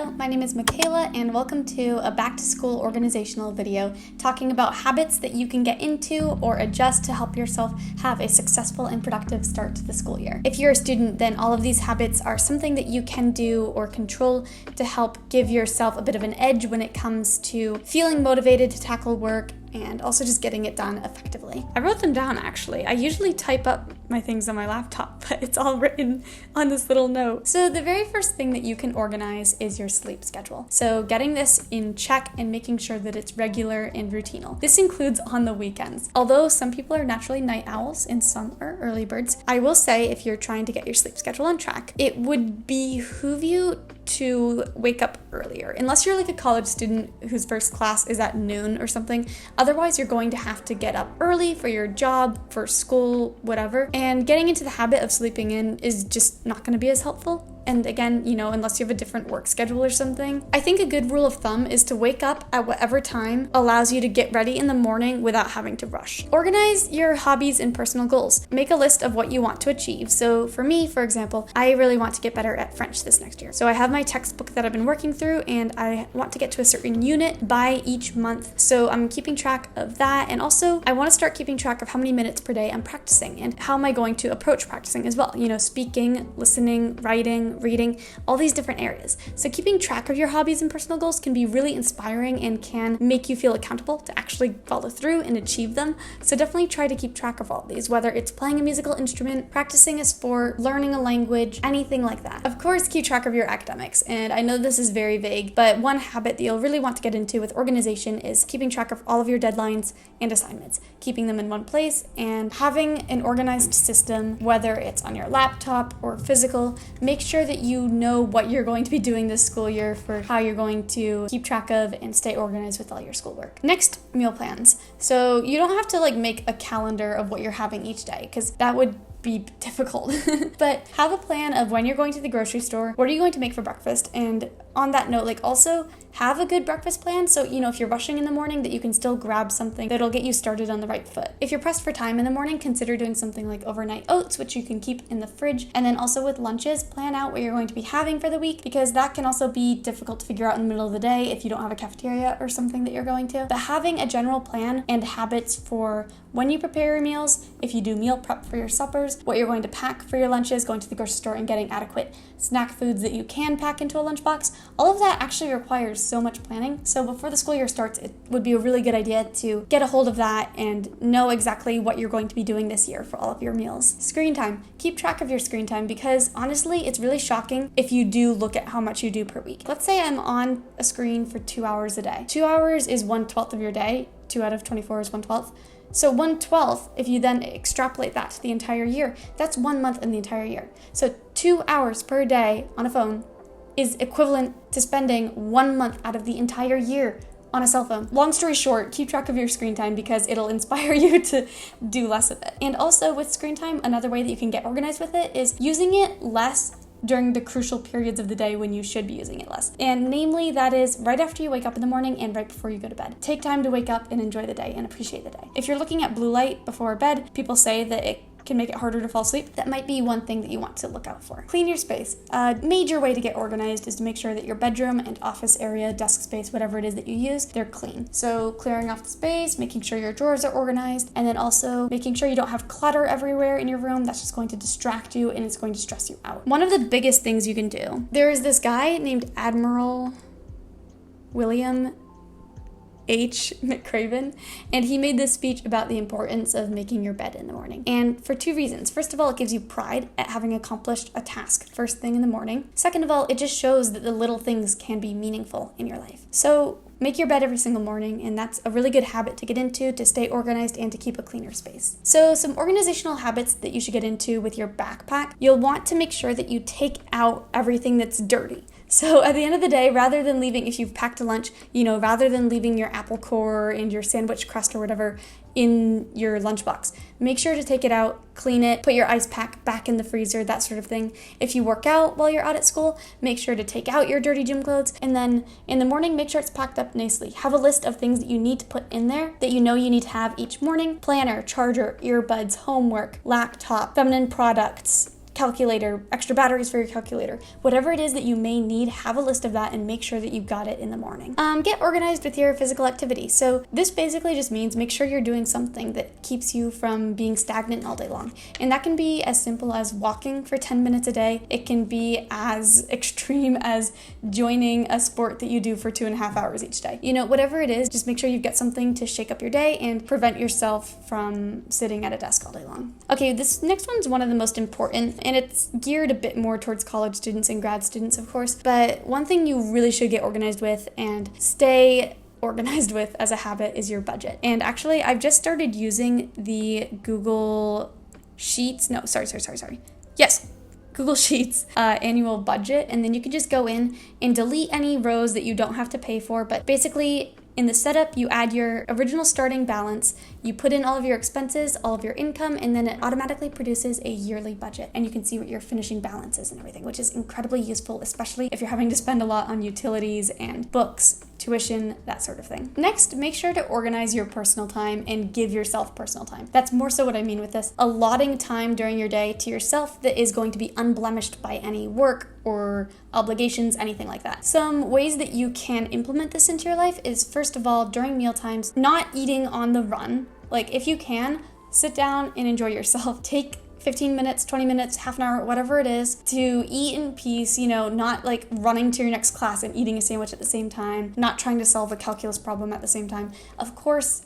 Hello, my name is Michaela and welcome to a back to school organizational video talking about habits that you can get into or adjust to help yourself have a successful and productive start to the school year. If you're a student, then all of these habits are something that you can do or control to help give yourself a bit of an edge when it comes to feeling motivated to tackle work and also just getting it done effectively. I wrote them down actually. I usually type up my things on my laptop, but it's all written on this little note. So the very first thing that you can organize is your sleep schedule. So getting this in check and making sure that it's regular and routinal. This includes on the weekends. Although some people are naturally night owls and some are early birds, I will say if you're trying to get your sleep schedule on track, it would behoove you to wake up earlier. Unless you're like a college student whose first class is at noon or something. Otherwise, you're going to have to get up early for your job, for school, whatever. And getting into the habit of sleeping in is just not going to be as helpful. And again, unless you have a different work schedule or something. I think a good rule of thumb is to wake up at whatever time allows you to get ready in the morning without having to rush. Organize your hobbies and personal goals. Make a list of what you want to achieve. So for me, for example, I really want to get better at French this next year. So I have my textbook that I've been working through and I want to get to a certain unit by each month. So I'm keeping track of that. And also I want to start keeping track of how many minutes per day I'm practicing and how am I going to approach practicing as well. Speaking, listening, writing, reading, all these different areas. So keeping track of your hobbies and personal goals can be really inspiring and can make you feel accountable to actually follow through and achieve them. So definitely try to keep track of all of these, whether it's playing a musical instrument, practicing a sport, learning a language, anything like that. Of course, keep track of your academics. And I know this is very vague, but one habit that you'll really want to get into with organization is keeping track of all of your deadlines and assignments, keeping them in one place and having an organized system, whether it's on your laptop or physical. Make sure that you know what you're going to be doing this school year for how you're going to keep track of and stay organized with all your schoolwork. Next, meal plans. So you don't have to make a calendar of what you're having each day because that would be difficult. But have a plan of when you're going to the grocery store, what are you going to make for breakfast, and on that note, also have a good breakfast plan so if you're rushing in the morning that you can still grab something that'll get you started on the right foot. If you're pressed for time in the morning, consider doing something like overnight oats, which you can keep in the fridge. And then also with lunches, plan out what you're going to be having for the week because that can also be difficult to figure out in the middle of the day if you don't have a cafeteria or something that you're going to. But having a general plan and habits for when you prepare your meals, if you do meal prep for your suppers, what you're going to pack for your lunches, going to the grocery store and getting adequate snack foods that you can pack into a lunchbox, all of that actually requires so much planning. So before the school year starts, it would be a really good idea to get a hold of that and know exactly what you're going to be doing this year for all of your meals. Screen time. Keep track of your screen time because honestly, it's really shocking if you do look at how much you do per week. Let's say I'm on a screen for 2 hours a day. 2 hours is 1/12 of your day. 2 out of 24 is 1/12. So 1/12, if you then extrapolate that to the entire year, that's 1 month in the entire year. So 2 hours per day on a phone is equivalent to spending 1 month out of the entire year on a cell phone. Long story short, keep track of your screen time because it'll inspire you to do less of it. And also with screen time, another way that you can get organized with it is using it less during the crucial periods of the day when you should be using it less. And namely, that is right after you wake up in the morning and right before you go to bed. Take time to wake up and enjoy the day and appreciate the day. If you're looking at blue light before bed, people say that it can make it harder to fall asleep. That might be one thing that you want to look out for. Clean your space. A major way to get organized is to make sure that your bedroom and office area, desk space, whatever it is that you use, they're clean. So clearing off the space, making sure your drawers are organized, and then also making sure you don't have clutter everywhere in your room. That's just going to distract you and it's going to stress you out. One of the biggest things you can do, there is this guy named Admiral William H. McCraven, and he made this speech about the importance of making your bed in the morning. And for two reasons. First of all, it gives you pride at having accomplished a task first thing in the morning. Second of all, it just shows that the little things can be meaningful in your life. So make your bed every single morning, and that's a really good habit to get into to stay organized and to keep a cleaner space. So some organizational habits that you should get into with your backpack. You'll want to make sure that you take out everything that's dirty. So at the end of the day, rather than leaving, if you've packed a lunch, rather than leaving your apple core and your sandwich crust or whatever in your lunchbox, make sure to take it out, clean it, put your ice pack back in the freezer, that sort of thing. If you work out while you're out at school, make sure to take out your dirty gym clothes. And then in the morning, make sure it's packed up nicely. Have a list of things that you need to put in there that you need to have each morning. Planner, charger, earbuds, homework, laptop, feminine products, calculator, extra batteries for your calculator. Whatever it is that you may need, have a list of that and make sure that you've got it in the morning. Get organized with your physical activity. So this basically just means make sure you're doing something that keeps you from being stagnant all day long. And that can be as simple as walking for 10 minutes a day. It can be as extreme as joining a sport that you do for 2.5 hours each day. Whatever it is, just make sure you've got something to shake up your day and prevent yourself from sitting at a desk all day long. Okay, this next one's one of the most important, and it's geared a bit more towards college students and grad students, of course, but one thing you really should get organized with and stay organized with as a habit is your budget. And actually, I've just started using the Google Sheets, Google Sheets annual budget, and then you can just go in and delete any rows that you don't have to pay for, but basically in the setup, you add your original starting balance, you put in all of your expenses, all of your income, and then it automatically produces a yearly budget. And you can see what your finishing balance is and everything, which is incredibly useful, especially if you're having to spend a lot on utilities and books, tuition, that sort of thing. Next, make sure to organize your personal time and give yourself personal time. That's more so what I mean with this. Allotting time during your day to yourself that is going to be unblemished by any work or obligations, anything like that. Some ways that you can implement this into your life is, first of all, during meal times, not eating on the run. Like, if you can, sit down and enjoy yourself. Take 15 minutes, 20 minutes, half an hour, whatever it is, to eat in peace, not like running to your next class and eating a sandwich at the same time, not trying to solve a calculus problem at the same time. Of course,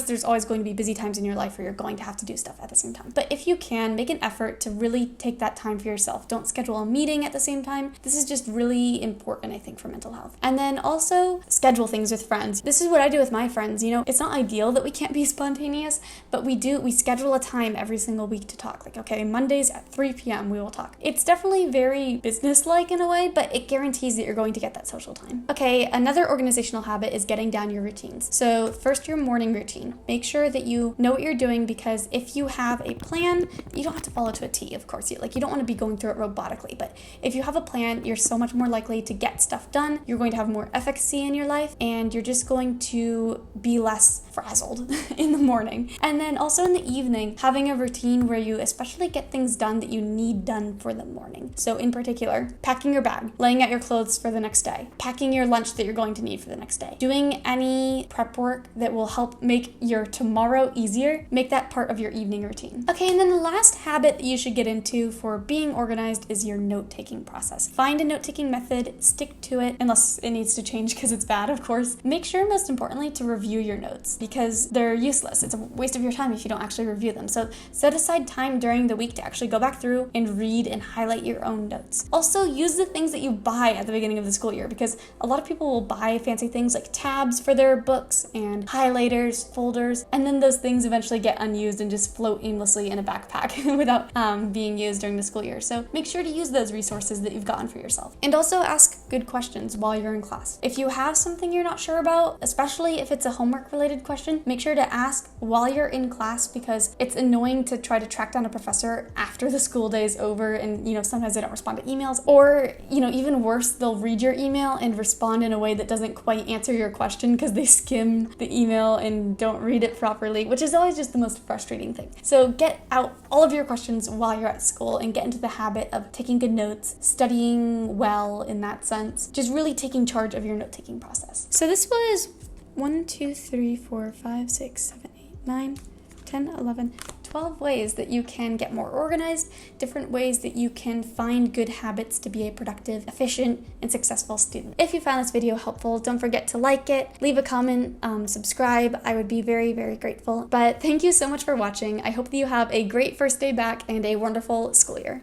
there's always going to be busy times in your life where you're going to have to do stuff at the same time. But if you can, make an effort to really take that time for yourself. Don't schedule a meeting at the same time. This is just really important, I think, for mental health. And then also schedule things with friends. This is what I do with my friends. It's not ideal that we can't be spontaneous, but we schedule a time every single week to talk. Like, okay, Mondays at 3 p.m. we will talk. It's definitely very business-like in a way, but it guarantees that you're going to get that social time. Okay, another organizational habit is getting down your routines. So first, your morning routine. Make sure that you know what you're doing, because if you have a plan, you don't have to follow to a T, of course. You don't want to be going through it robotically, but if you have a plan, you're so much more likely to get stuff done. You're going to have more efficacy in your life, and you're just going to be less frazzled in the morning. And then also in the evening, having a routine where you especially get things done that you need done for the morning. So in particular, packing your bag, laying out your clothes for the next day, packing your lunch that you're going to need for the next day, doing any prep work that will help make your tomorrow easier. Make that part of your evening routine. Okay, and then the last habit that you should get into for being organized is your note-taking process. Find a note-taking method, stick to it, unless it needs to change because it's bad, of course. Make sure, most importantly, to review your notes, because they're useless. It's a waste of your time if you don't actually review them. So set aside time during the week to actually go back through and read and highlight your own notes. Also, use the things that you buy at the beginning of the school year, because a lot of people will buy fancy things like tabs for their books and highlighters, folders, and then those things eventually get unused and just float aimlessly in a backpack without being used during the school year. So make sure to use those resources that you've gotten for yourself. And also ask good questions while you're in class. If you have something you're not sure about, especially if it's a homework related question, make sure to ask while you're in class, because it's annoying to try to track down a professor after the school day is over and sometimes they don't respond to emails, or even worse, they'll read your email and respond in a way that doesn't quite answer your question because they skim the email and don't read it properly, which is always just the most frustrating thing. So get out all of your questions while you're at school and get into the habit of taking good notes, studying well in that sense, just really taking charge of your note-taking process. So this was 1, 2, 3, 4, 5, 6, 7, 8, 9, 10, 11, 12 ways that you can get more organized, different ways that you can find good habits to be a productive, efficient, and successful student. If you found this video helpful, don't forget to like it, leave a comment, subscribe. I would be very, very grateful. But thank you so much for watching. I hope that you have a great first day back and a wonderful school year.